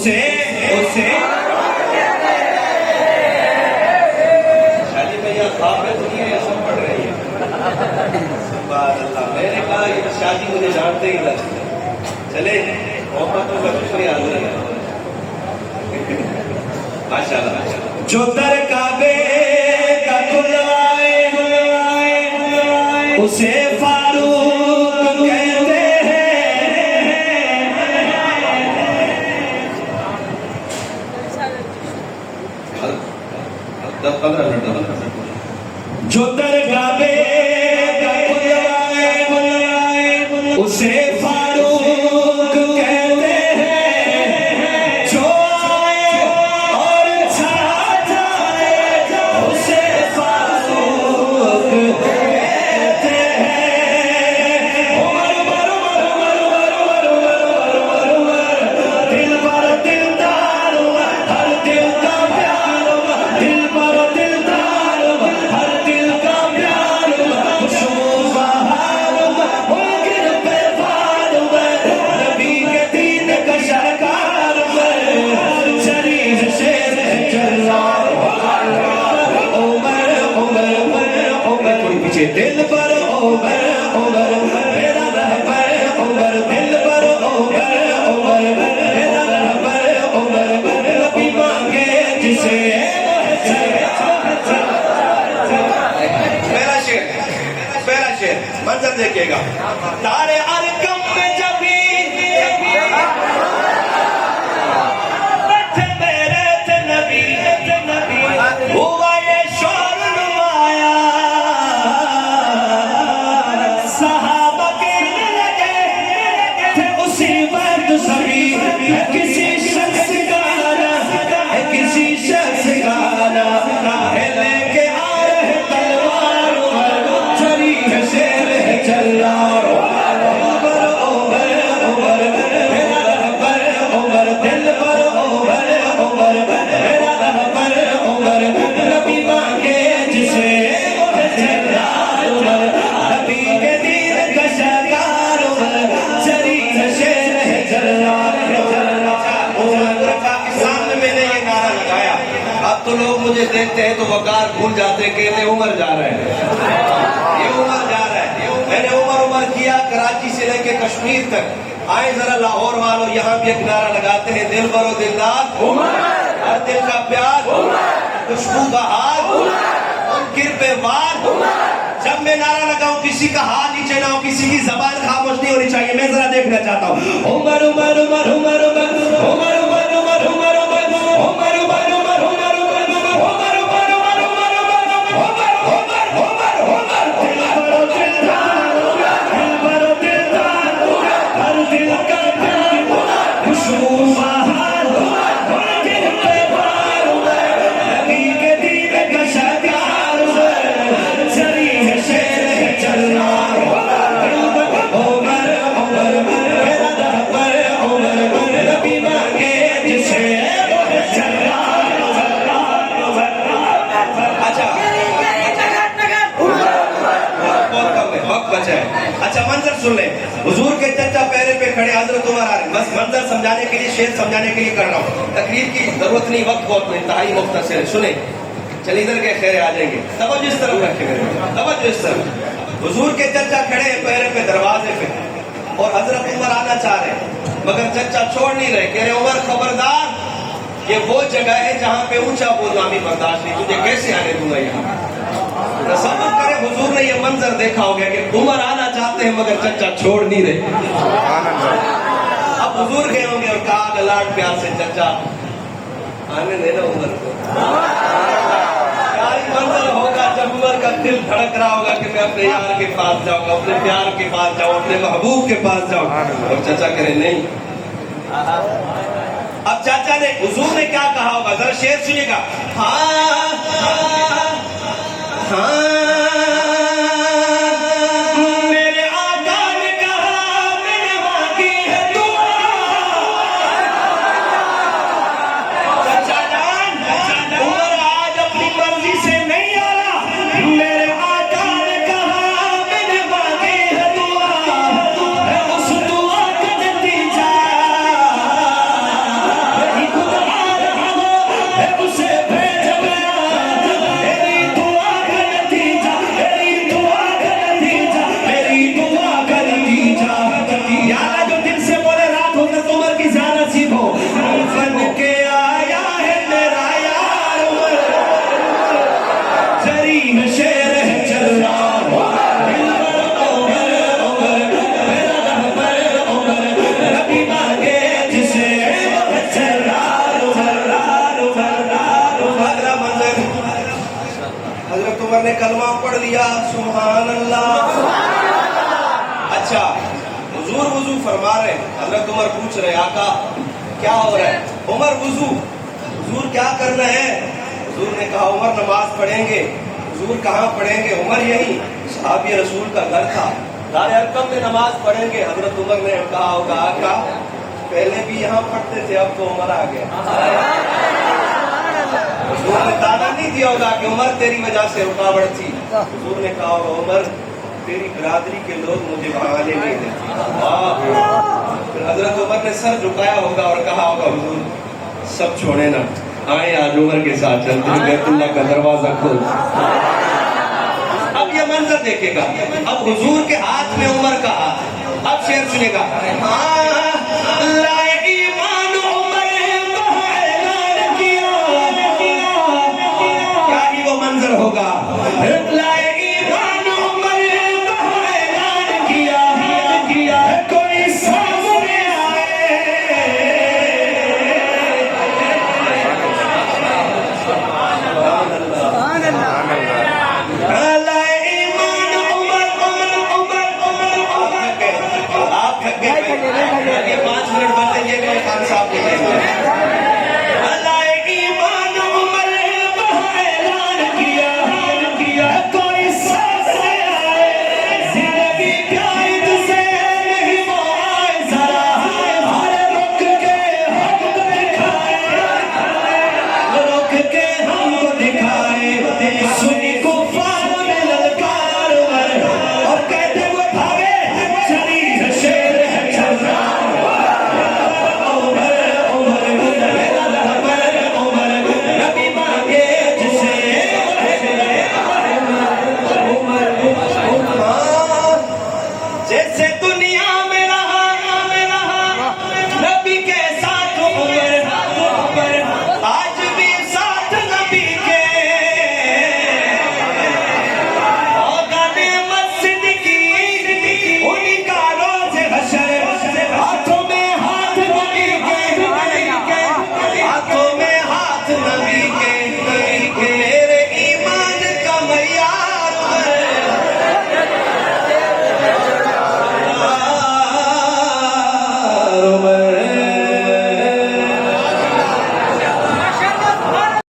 उसे उसे शादी भैया ख्वाब में तो नहीं है, सब पढ़ रही है। सुभान अल्लाह। मैंने कहा ये शादी मुझे जानते ही ना चले, मोहब्बतों का शुक्रिया अल्लाह माशाल्लाह। जो दर काबे का खुलवाए उसे फारूक कहते जो दरगाहे का खुलवाए उसे फारूक कहते हैं, जो आए और छा जाए उसे फारूक कहते हैं। उमर उमर उमर उमर उमर उमर उमर उमर उमर दिल पर दिलदार हर दिल का प्यार, दिल पर दिलदार हर दिल का प्यार, खुशबू बहार मुमकिन पे पार, नबी के दीन का शाहकार, शरीफ शेर जल्लाल उमर उमर उमर उमर थोड़ी पीछे दिल पर उमर उमर मेरा रहबर उमर, दिल पर उमर उमर मेरा रहबर उमर, नबी मांगे जिसे। पहला शेर मंजर देखिएगा। तारे अलकम में जबी बैठे मेरे थे नबी, हुआ ये शोर नुमाया, सहाबा के लगे थे उसी वक्त सभी, किसी शख्स का गाना है किसी शख्स का गाना है, लेके आ रहे तलवार चली है शेर है जल्लाल उमर उमर उमर मेरा रहबर उमर, दिल पर उमर उमर मेरा रहबर उमर, नबी मांगे जिसे जल्लाल उमर, नबी के दीन का शाहकार उमर, चली है शेर है जल्लाल उमर। पाकिस्तान में मैंने ये नारा लगाया, अब तो लोग मुझे देखते हैं तो वकार भूल जाते, कहते उमर जा रहे हैं, ये उमर जा रहा है। मैंने उमर उमर किया कराची से लेके कश्मीर तक। आए जरा लाहौर वालों, यहाँ भी एक नारा लगाते हैं, दिल बरो दिलदार उमर, हर दिल का प्यार उमर, खुशबू बहार मुनकिर पे वार उमर। जब मैं नारा लगाऊं किसी का हाथ नीचे ना हो, किसी की जबान खामोश नहीं होनी चाहिए। मैं जरा देखना चाहता हूँ उमर उमर उमर उमर उमर उमर उमर उमर उमर उमर उमर उमर उमर उमर अच्छा मंजर सुन ले। हुजूर के चचा पैरे पे खड़े हजरत उमर आ रहे, बस मंजर समझाने के लिए, शेर समझाने के लिए कर रहा हूँ, तकरीर की जरूरत नहीं, वक्त बहुत इंतहाई मुख्तसर है। सुने चल इधर के खैर आ जाएंगे, तवज्जो इस तरफ रखे मेरे, तवज्जो इस तरफ। हुजूर के चचा खड़े हैं पैरे पे दरवाजे पे और हजरत उमर आना चाह रहे हैं, मगर चचा छोड़ नहीं रहे, कह रहे उमर खबरदार, ये वो जगह है जहाँ पे ऊंचा बोलना भी बर्दाश्त नहीं, तुझे कैसे आने दूंगा यहाँ। तसव्वुर करे हुजूर ने ये मंजर देखा होगा कि उमर आना चाहते हैं मगर चचा छोड़ नहीं रहे। अब हुजूर गए होंगे और कहा लाड प्यार से, चचा आने देना उमर को। क्या मंजर होगा जब उमर का दिल धड़क रहा होगा कि मैं अपने यार के पास जाऊंगा, अपने प्यार के पास जाऊं, अपने महबूब के पास जाऊं, और चचा करे नहीं। अब चाचा ने, हुजूर ने क्या कहा होगा, जरा शेर सुनिएगा। हाँ हाँ मेरे आका ने कहा मैंने मांगी है दुआ, चचा जान उमर आज अपनी मर्जी से नहीं आ रहा, मेरे आका ने कहा मैंने मांगी है दुआ, उस दुआ का नतीजा हजरत उमर ने कलमा पढ़ लिया, सुभान अल्लाह। अच्छा, हुजूर वुजू फरमा रहे, हजरत उमर पूछ रहे आका क्या हो रहा है? उमर वुजू, हुजूर क्या कर रहे हैं? हुजूर ने कहा उमर नमाज पढ़ेंगे। हुजूर कहाँ पढ़ेंगे? उमर यही सहाबी रसूल का घर था, दार अरकम में नमाज पढ़ेंगे। हजरत उमर ने कहा होगा आका पहले भी यहाँ पढ़ते थे, अब तो उमर आ गया। हुजूर ने ताना नहीं दिया होगा कि उमर तेरी वजह से रुकावट थी। हुजूर ने कहा होगा उमर तेरी बिरादरी के लोग मुझे वहां आने नहीं देते। फिर हजरत उमर ने सर झुकाया होगा और कहा होगा हुजूर सब छोड़े ना, आए आज उमर के साथ चलते हैं, बैतुल्लाह का दरवाजा खोल। अब ये मंजर देखेगा, अब हुजूर के हाथ में उमर का हाथ। अब शेर सुनेगा, क्या ही वो मंजर होगा,